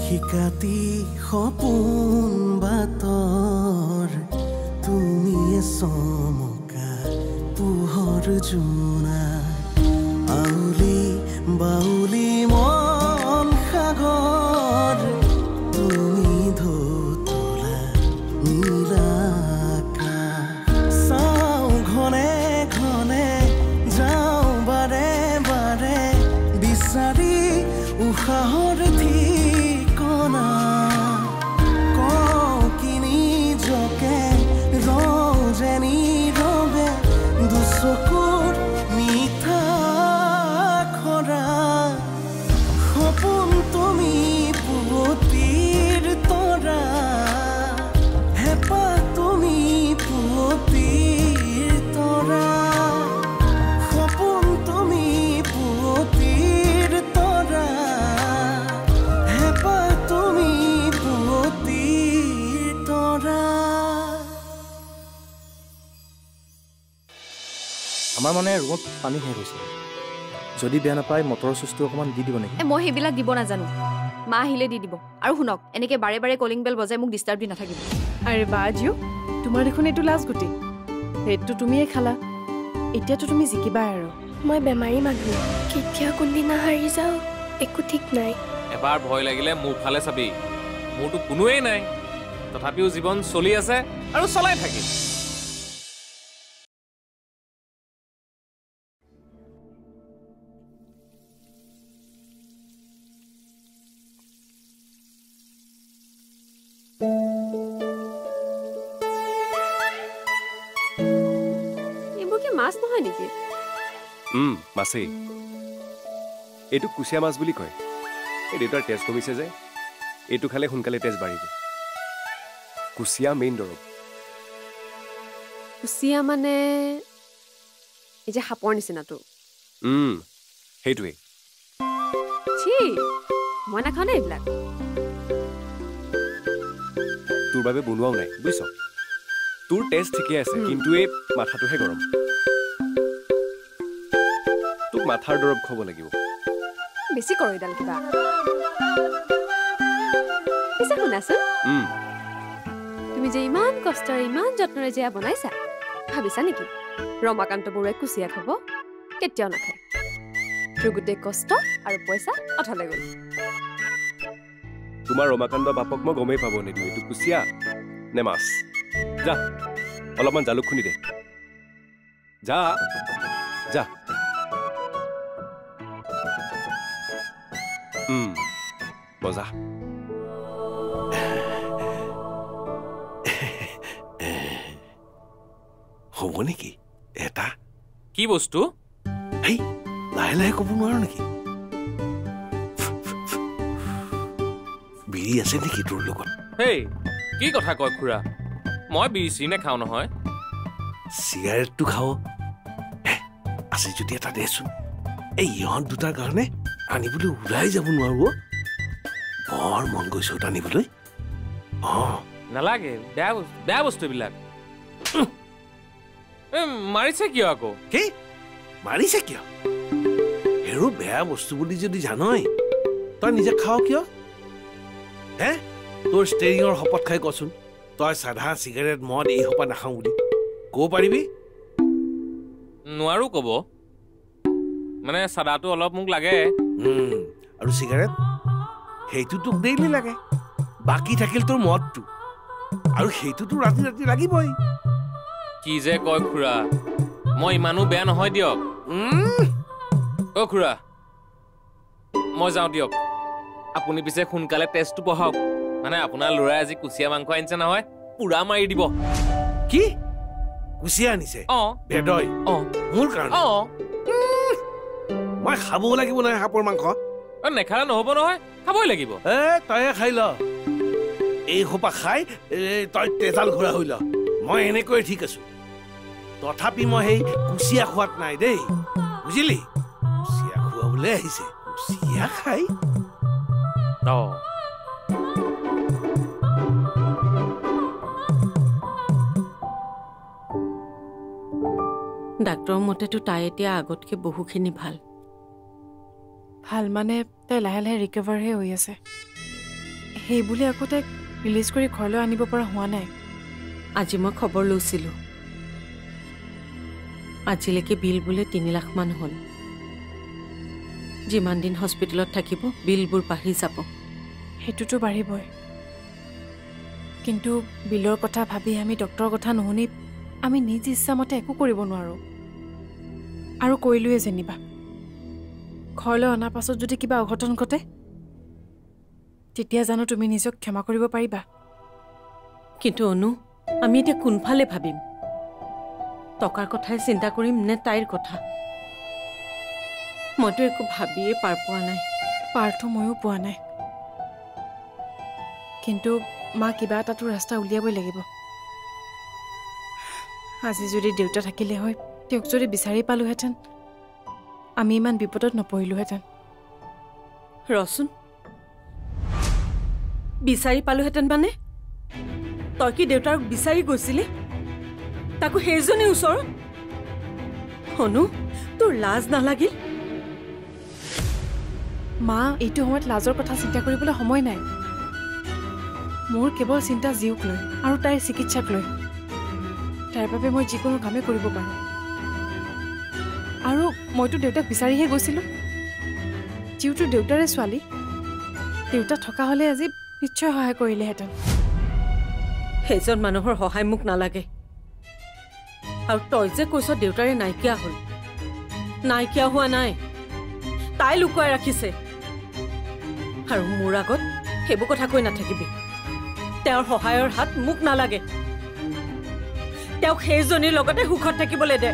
শিকাতি সপোন বাতৰ তুমিয়ে চমকা পোহৰ জোনা আউলি বাউলি মন সাগৰ তুমি ধুতলা নীলা আকাশ চাওঁ ঘনে ঘনে যাওঁ বাৰে বাৰে বিচাৰি উশাহৰ ঠিকনা কওঁ কিনি জকে ৰজেনি ৰবে দুচকুৰ মিঠা খৰা সপোন তুমি পুৱতিৰ তৰা হেঁপাহ তুমি পুৱতিৰ তৰা সপোন তুমি পুৱতিৰ তৰা হেঁপাহ তুমি পুৱতিৰ তৰা আমাৰ মানে ৰুমত পানী শেষ হৈছে যদি বেয়া নাপায় মটৰৰ চুইচটো অকণমান দি দিব নেকি মই সেইবিলাক দিব নাজানো মা আহিলে দি দিব আৰু শুনক এনেকে বাৰে বাৰে কলিং বেল বজাই মোক ডিষ্টাৰ্ব দি নাথাকিব আৰে বা জিও তোমাৰ দেখোন এইটো লাজ গুটি সেইটো তুমিয়ে খালা এতিয়াতো তুমি জিকিবা আৰু মই বেমাৰী মানুহ কেতিয়া কোনদিনা হাৰি যাওঁ একো ঠিক নাই এবাৰ ভয় লাগিলে মোৰ ফালে চাবি মোৰতো কোনোৱেই নাই তথাপিও জীৱন চলি আছে আৰু চলাই থাকিম এইবোৰ কি মাছ নহয় নেকি মাছেই এইটো কুচিয়া মাছ বুলি কয় এই দেউতাৰ তেজ কমিছে যে এইটো খালে সোনকালে তেজ বাঢ়িব কুচিয়া মেইন দৰৱ কুচিয়া মানে এই যে সাপৰ নিচিনাটো সেইটোৱে ছি মই নাখাওঁ নে এইবিলাক তোৰ বাবে বনোৱাও নাই বুজিছ তোৰ তেজ ঠিকে আছে কিন্তু এই মাথাটোহে গৰম তোক মাথাৰ দৰৱ খাব লাগিব বেছি কৰ এইডাল কিবা পিছে শুনাচোন তুমি যে ইমান কষ্টৰে ইমান যত্নৰে যে বনাইছা ভাবিছা নেকি ৰমাকান্ত বৰুৱাই কুচিয়া খাব কেতিয়াও নাখায় তোৰ গোটেই কষ্ট আৰু পইচা অথলে গ'ল তোমাৰ ৰমাকান্ত বাপক মই গমেই পাব নিদিওঁ এইটো কুচিয়া নে মাছ যা অলপমান জালুক খুন্দি দে যা যা বজা হ'ব নেকি এটা কি বস্তু হেই লাহে লাহে ক'ব নোৱাৰো নেকি বিৰি আছে নেকি তোৰ লগত হেই কি কথা কয় খুৰা মই বিৰি চিৰি নেখাওঁ নহয় চিগাৰেটটো খাওঁ আছে যদি এটা দেচোন এই ইহঁত দুটাৰ কাৰণে আনিবলৈ ওলাই যাব নোৱাৰো বৰ মন গৈছে আনিবলৈ নালাগে বেয়া বস্তু এইবিলাক মাৰিছে কিয় আকৌ কি মাৰিছে কিয় হেৰো বেয়া বস্তু বুলি যদি জানই তই নিজে খাও কিয় হে তোৰ ষ্টেৰিঙৰ শপত খাই কচোন তই সাধা চিগাৰেট মদ এই সোপা নাখাওঁ বুলি ক'ব পাৰিবি নোৱাৰো ক'ব মানে চাদাটো অলপ মোক লাগে আৰু চিগাৰেট সেইটো তোক ডেইলি লাগে বাকী থাকিল তোৰ মদটো আৰু সেইটোতো ৰাতি ৰাতি লাগিবই কি যে কয় খুৰা মই ইমানো বেয়া নহয় দিয়ক অ' খুৰা মই যাওঁ দিয়ক আপুনি পিছে সোনকালে টেষ্টটো বহাওক মানে আপোনাৰ ল'ৰাই আজি কুচিয়া মাংস আনিছে নহয় পুৰা মাৰি দিব কি কুচিয়া আনিছে বেদয় মোৰ কাৰণে মই খাব লাগিব নহয় সাপৰ মাংস নেখালে নহ'ব নহয় খাবই লাগিব তয়ে খাই ল এই সোপা খাই তই তেজাল ঘূৰা হৈ ল মই এনেকৈ ঠিক আছো তথাপি মই সেই কুচিয়া খোৱাত নাই দেই বুজিলি কুচিয়া খুৱাবলৈ আহিছে কুচিয়া খাই ডাক্তৰৰ মতেতো তাই এতিয়া আগতকে বহুখিনি ভাল ভাল মানে তাই লাহে লাহে ৰিকভাৰহে হৈ আছে সেই বুলি আকৌ তাইক ৰিলিজ কৰি ঘৰলৈ আনিব পৰা হোৱা নাই। আজি মই খবৰ লৈছিলোঁ, আজিলৈকে বিল বোলে 3 লাখ মান হ'ল। যিমান দিন হস্পিটেলত থাকিব বিলবোৰ বাঢ়ি যাব। সেইটোতো বাঢ়িবই, কিন্তু বিলৰ কথা ভাবি আমি ডক্তৰৰ কথা নুশুনি আমি নিজ ইচ্ছামতে একো কৰিব নোৱাৰোঁ। আৰু কৰিলোৱে যেনিবা, ঘৰলৈ অনাৰ পাছত যদি কিবা অঘটন ঘটে তেতিয়া জানো তুমি নিজক ক্ষমা কৰিব পাৰিবা? কিন্তু অনু, আমি এতিয়া কোনফালে ভাবিম? টকাৰ কথাই চিন্তা কৰিম নে তাইৰ কথা? মইতো একো ভাবিয়ে পাৰ পোৱা নাই। পাৰটো ময়ো পোৱা নাই, কিন্তু মা কিবা এটাতো ৰাস্তা উলিয়াবই লাগিব। আজি যদি দেউতা থাকিলে হয়, তেওঁক যদি বিচাৰি পালোহেঁতেন, আমি ইমান বিপদত নপৰিলোহেঁতেন। ৰচোন, বিচাৰি পালোহেঁতেন মানে? তই কি দেউতাক বিচাৰি গৈছিলি? তাকো সেইজনী ওচৰত? অনু, তোৰ লাজ নালাগিল? মা, এইটো সময়ত লাজৰ কথা চিন্তা কৰিবলৈ সময় নাই। মোৰ কেৱল চিন্তা জীউক লৈ আৰু তাইৰ চিকিৎসাক লৈ। তাৰ বাবে মই যিকোনো কামেই কৰিব পাৰোঁ। আৰু মইতো দেউতাক বিচাৰিহে গৈছিলোঁ। জীউটো দেউতাৰে ছোৱালী, দেউতা থকা হ'লে আজি নিশ্চয় সহায় কৰিলেহেঁতেন। সেইজন মানুহৰ সহায় মোক নালাগে। আৰু তই যে কৈছ দেউতাৰে নাইকিয়া হ'ল, নাইকিয়া হোৱা নাই, তাই লুকুৱাই ৰাখিছে। আৰু মোৰ আগত সেইবোৰ কথা কৈ নাথাকিবি। তেওঁৰ সহায়ৰ হাত মোক নালাগে। তেওঁক সেইজনীৰ লগতে সুখত থাকিবলৈ দে।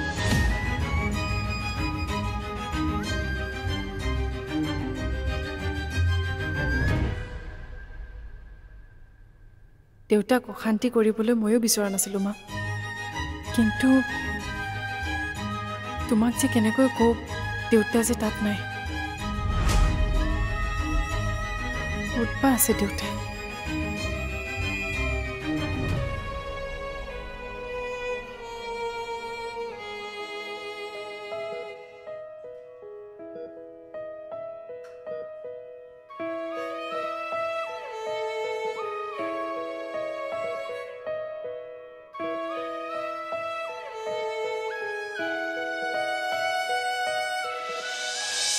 দেউতাক অশান্তি কৰিবলৈ ময়ো বিচৰা নাছিলোঁ মা, কিন্তু তোমাক যে কেনেকৈ কওঁ দেউতা যে তাত নাই। ক'ত বা আছে দেউতা?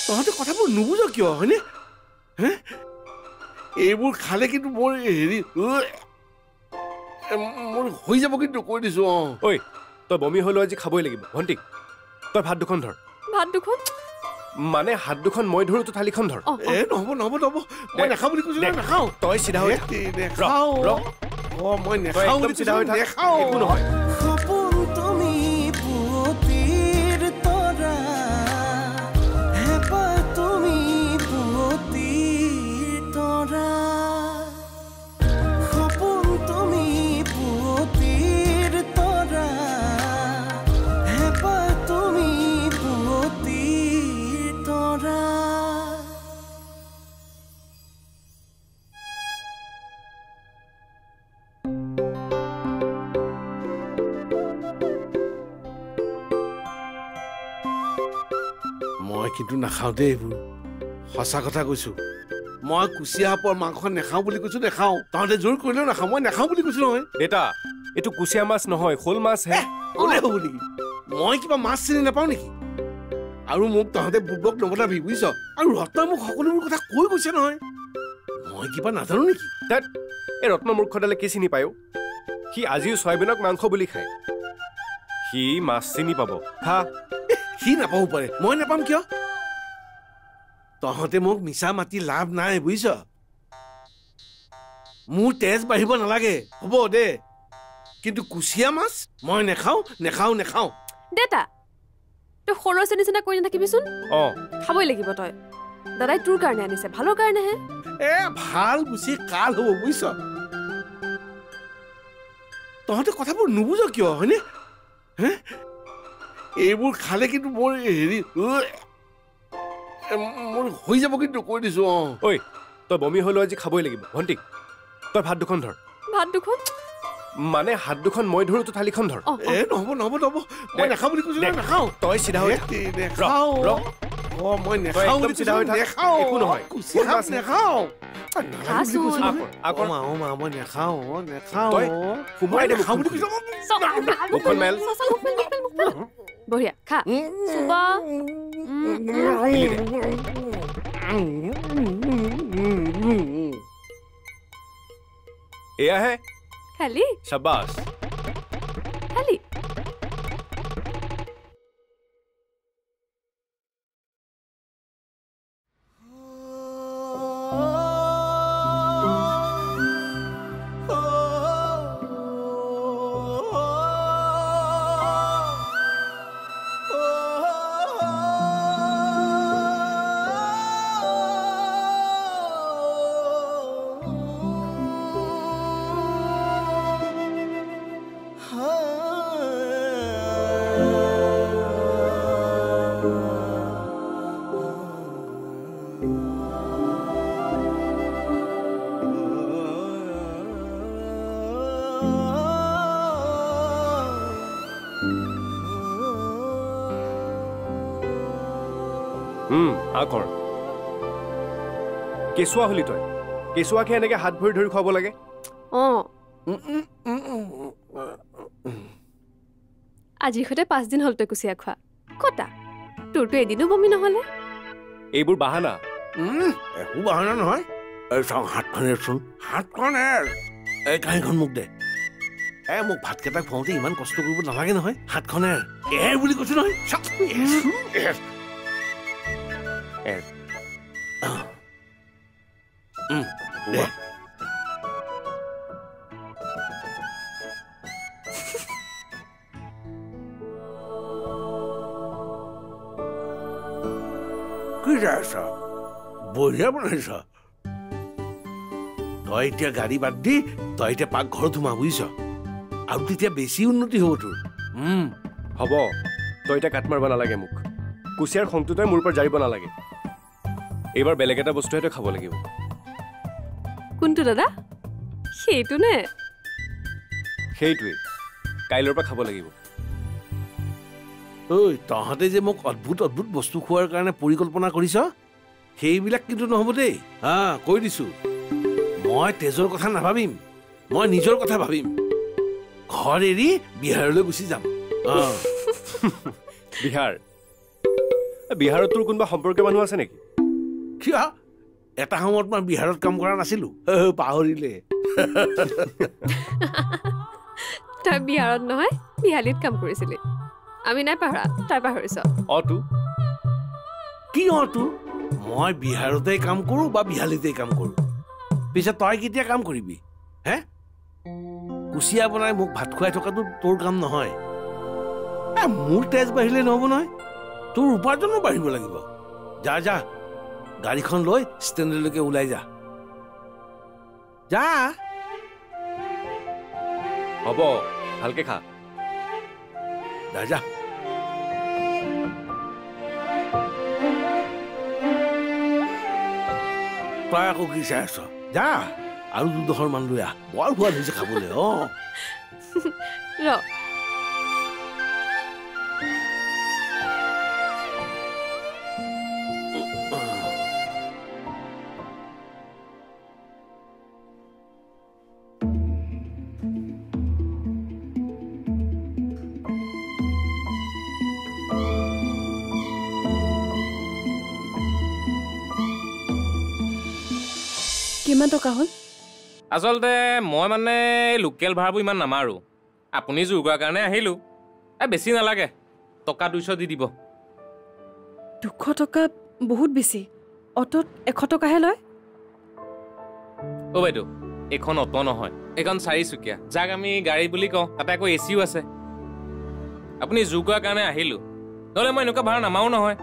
তহঁতে কথাবোৰ নুবুজ কিয় হয়নে? হে, এইবোৰ খালে কিন্তু মোৰ হেৰি মোৰ হৈ যাব, কিন্তু কৈ দিছো। ঐ, তই বমি হ'লেও আজি খাবই লাগিব। ভণ্টি, তই ভাত দুখন ধৰ। ভাত দুখন মানে হাত দুখন মই ধৰো, তো থালিখন ধৰ। এ নহ'ব নহ'ব নহ'ব, মই নাখাওঁ বুলি কৈছো। নাখাওঁ, তই চিধা হৈ নেখাওঁ। মই নেখাওঁ বুলি চিধা হৈ নেখাওঁ। একো নহয়। মই কিন্তু নাখাওঁ দেই, এইবোৰ সঁচা কথা কৈছো। মই কুচিয়া সাপৰ মাংস নেখাওঁ বুলি কৈছো, নেখাওঁ। তহঁতে জোৰ কৰিলেও নাখাওঁ, মই নেখাওঁ বুলি কৈছো নহয়। দেউতা, এইটো কুচিয়া মাছ নহয়, শ'ল মাছহে। ক'লে হ'ব নেকি? মই কিবা মাছ চিনি নাপাওঁ নেকি? আৰু মোক তহঁতে বুবক নবনাবি, বুজিছ? আৰু ৰত্নই মোক সকলোবোৰ কথা কৈ গৈছে নহয়, মই কিবা নাজানো নেকি? তাত এই ৰত্ন মূৰ্খডালে কি চিনি পায়? সি আজিও চয়াবিনক মাংস বুলি খায়। সি মাছ চিনি পাব। খা। সি নাপাব পাৰে, মই নাপাম কিয়? তহঁতে মোক মিছা মাতি লাভ নাই, বুজিছ? মোৰ তেজ বাঢ়িব নালাগে, হ'ব দে, কিন্তু কুচিয়া মাছ মই নেখাওঁ, নেখাওঁ, নেখাওঁ। দেউতা, তই সৰু আছে নিচিনা কৰি নাথাকিবিচোন। খাবই লাগিব তই। দাদাই তোৰ কাৰণে আনিছে, ভালৰ কাৰণেহে। এ ভাল গুচি কাল হ'ব, বুজিছ? তহঁতে কথাবোৰ নুবুজ কিয় হয়নে? হে, এইবোৰ খালে কিন্তু মোৰ হেৰি মোৰ হৈ যাব, কিন্তু কৈ দিছো। ঐ, তই বমি হ'লেও আজি খাবই লাগিব। ভণ্টি, তই ভাত দুখন ধৰ। ভাত দুখন মানে হাত দুখন মই ধৰো, তো থালিখন ধৰ। এ নহ'ব নহ'ব নহ'ব, মই নাখাওঁ বুলি কৈছো। নাখাওঁ, তই চিধা হৈ নেখাওঁ। মই নেখাওঁ বুলি চিধা হৈ নেখাওঁ, একো নহয়। কুচিয়া মাছ নেখাওঁ। মই নেখাওঁ নেখাওঁ সোমাই দে খাওঁ বুলি কৈছো মুখখন মেল বঢ়িয়া খা চুবা এয়াহে খালি শাবাছ খালি আকৰ কেঁচুৱা হলি তই কেঁচুৱাকে এনেকে হাত ভৰি ধৰি খুৱাব লাগে আজিৰ সৈতে 5 দিন হ'ল তই কুচিয়া খোৱা কটা তোৰতো এদিনো বমি নহলে এইবোৰ বাহানা একো বাহানা নহয় এই চাওঁ হাতখনেৰচোন হাতখনেৰ এই কাঁহীখন মোক দে মোক ভাতকেইটা খুৱাওঁতে ইমান কষ্ট কৰিব নালাগে নহয় হাতখনেৰ বুলি কৈছো নহয় কি যাইছ বঢ়িয়া বনাইছ তই এতিয়া গাড়ী বাদ দি তই এতিয়া পাকঘৰত সোমা বুজিছ আৰু তেতিয়া বেছি উন্নতি হ'ব তোৰ হ'ব তই এতিয়া কাট মাৰিব নালাগে মোক কুচিয়াৰ খংটো তই মোৰ পৰা জাৰিব নালাগে এইবাৰ বেলেগ এটা বস্তুহে তই খাব লাগিব কোনটো দাদা সেইটো নে সেইটোৱে কাইলৈৰ পৰা খাব লাগিব ঐ তহঁতে যে মোক অদ্ভুত অদ্ভুত বস্তু খোৱাৰ কাৰণে পৰিকল্পনা কৰিছ সেইবিলাক কিন্তু নহ'ব দেই কৈ দিছো মই তেজৰ কথা নাভাবিম মই নিজৰ কথা ভাবিম ঘৰ এৰি বিহাৰলৈ গুচি যাম বিহাৰত তোৰ কোনোবা সম্পৰ্কীয় মানুহ আছে নেকি কিয় এটা সময়ত মই বিহাৰত কাম কৰা নাছিলো পাহৰিলে তই বিহাৰত নহয় বিহালীত কাম কৰিছিলি আমি নাই পাহৰা তই পাহৰিছ কি মই বিহাৰতে কাম কৰো বা বিহালীতে কাম কৰো পিছে তই কেতিয়া কাম কৰিবি হে কুচিয়া বনাই মোক ভাত খুৱাই থকাটো তোৰ কাম নহয় মোৰ তেজ বাঢ়িলে নহ'ব নহয় তোৰ উপাৰ্জনো বাঢ়িব লাগিব যা যা গাড়ীখন লৈ ষ্টেণ্ডলৈকে ওলাই যা যা হ'ব ভালকে খা যা যা তই আকৌ কি চাই আছ যা আৰু 2-10 মান লৈ আহ বৰ সোৱাদ হৈছে খাবলৈ ৰ কিমান টকা হ'ল আচলতে মই মানে লোকেল ভাড়াবোৰ ইমান নামাৰো আপুনি জোৰ কৰাৰ কাৰণে আহিলোঁ বেছি নালাগে টকা 200 দি দিব 200 টকা বহুত বেছি অটোত 100 টকাহে লয় বাইদেউ এইখন অটো নহয় এইখন 4 চকীয়া যাক আমি গাড়ী বুলি কওঁ তাতে আকৌ এচিও আছে আপুনি জোৰ কৰাৰ কাৰণে আহিলোঁ নহ'লে মই এনেকুৱা ভাড়া নামাৰো নহয়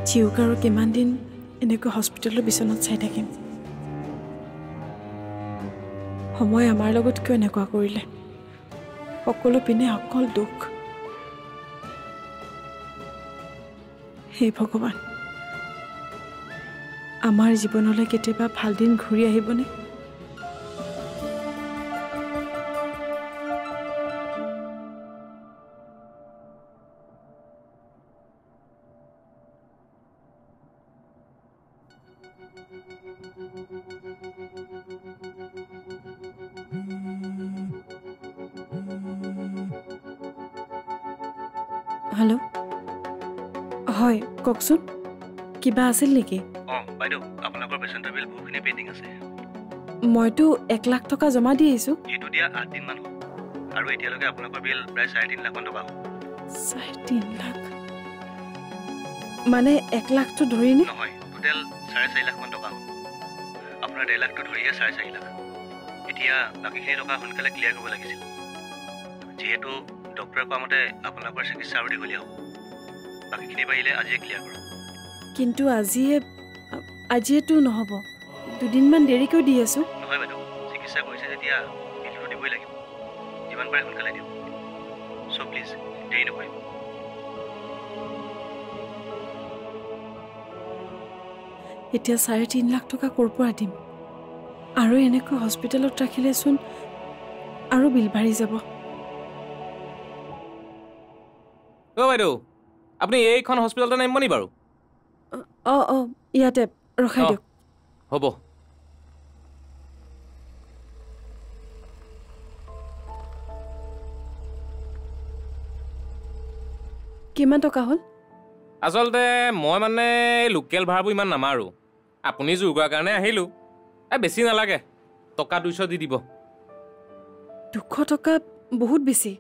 জীউক আৰু কিমান দিন এনেকৈ হস্পিটেলৰ বিচনাত চাই থাকিম সময় আমাৰ লগত কিয় এনেকুৱা কৰিলে সকলো পিনে অকল দুখ হে ভগৱান আমাৰ জীৱনলৈ কেতিয়াবা ভাল দিন ঘূৰি আহিবনে হেল্ল' হয় কওকচোন কিবা আছিল নেকি বাইদেউ আপোনালোকৰ পেচেণ্টৰ বিল বহুখিনি পেণ্ডিং আছে মইতো 1 লাখ টকা জমা দি আহিছোঁ এইটো দিয়া 8 দিনমান হ'ল আৰু এতিয়ালৈকে আপোনালোকৰ বিল প্ৰায় 3.5 লাখ টকা হ'ল 3.5 লাখ মানে 1 লাখটো ধৰিনে নহয় টোটেল 4.5 লাখ টকা হ'ল আপোনাৰ 1.5 লাখটো ধৰিয়ে 4.5 লাখ এতিয়া বাকীখিনি টকা সোনকালে ক্লিয়াৰ কৰিব লাগিছিল যিহেতু ডক্টৰে কোৱা মতে আপোনালোকৰ চিকিৎসা আৰু দীঘলীয়া হ'ব বাকীখিনি পাৰিলে আজিয়ে ক্লিয়াৰ কৰক কিন্তু আজিয়েতো নহ'ব দুদিনমান দেৰিকৈ দি আছোঁ নহয় বাইদেউ চিকিৎসা কৰিছে যেতিয়া বিলটো দিবই লাগিব যিমান পাৰে সোনকালে দিয়ক চ' প্লিজ দেৰি নকৰিব এতিয়া 3.5 লাখ টকা ক'ৰ পৰা দিম আৰু এনেকৈ হস্পিটেলত ৰাখিলেচোন আৰু বিল বাঢ়ি যাব বাইদেউ আপুনি এইখন হস্পিটেলতে নামিব নি বাৰু অঁ ইয়াতে ৰখাই দিয়ক হ'ব কিমান টকা হ'ল আচলতে মই মানে লোকেল ভাড়াবোৰ ইমান নামাৰোঁ আপুনি জোৰ কৰাৰ কাৰণে আহিলোঁ বেছি নালাগে টকা 200 দি দিব 200 টকা বহুত বেছি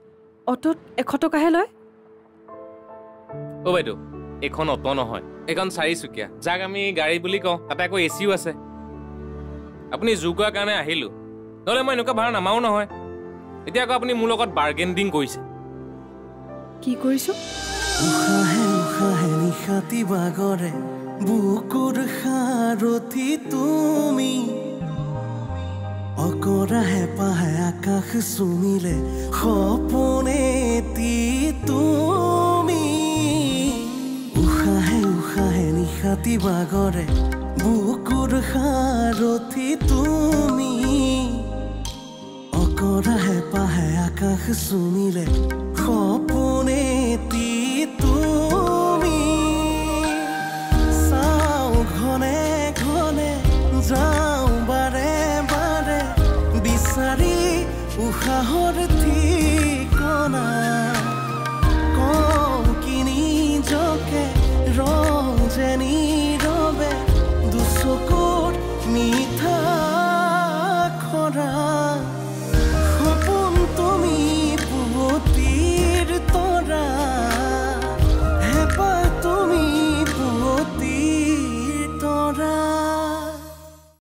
অটোত 100 টকাহে লয় বাইদেউ এইখন অটো নহয় এইখন 4চকীয়া যাক আমি গাড়ী বুলি কওঁ তাতে আকৌ এচিও আছে আপুনি জোৰ কৰাৰ কাৰণে আহিলোঁ নহ'লে মই এনেকুৱা ভাড়া নামাৰো নহয় এতিয়া আকৌ আপুনি মোৰ লগত বাৰ্গেনিং কৰিছে কি কৰিছোঁ উশাহে উশাহে নিশাতি বাগৰে বুকুৰ সাৰথি তুমি অকৰা হেঁপাহে আকাশ চুমিলে সপোনেতি তুমি উশাহে উশাহে নিশাতি বাগৰে বুকুৰ সাৰথি তুমি অকৰা হেঁপাহে আকাশ চুমিলে সপোনেতি তুমি চাওঁ ঘনে ঘনে যাওঁ বাৰে বাৰে বিচাৰি উশাহৰ ঠিকনা কওঁ কি নিজকে ৰজে নীৰৱে দুচকুৰ মিঠা খৰা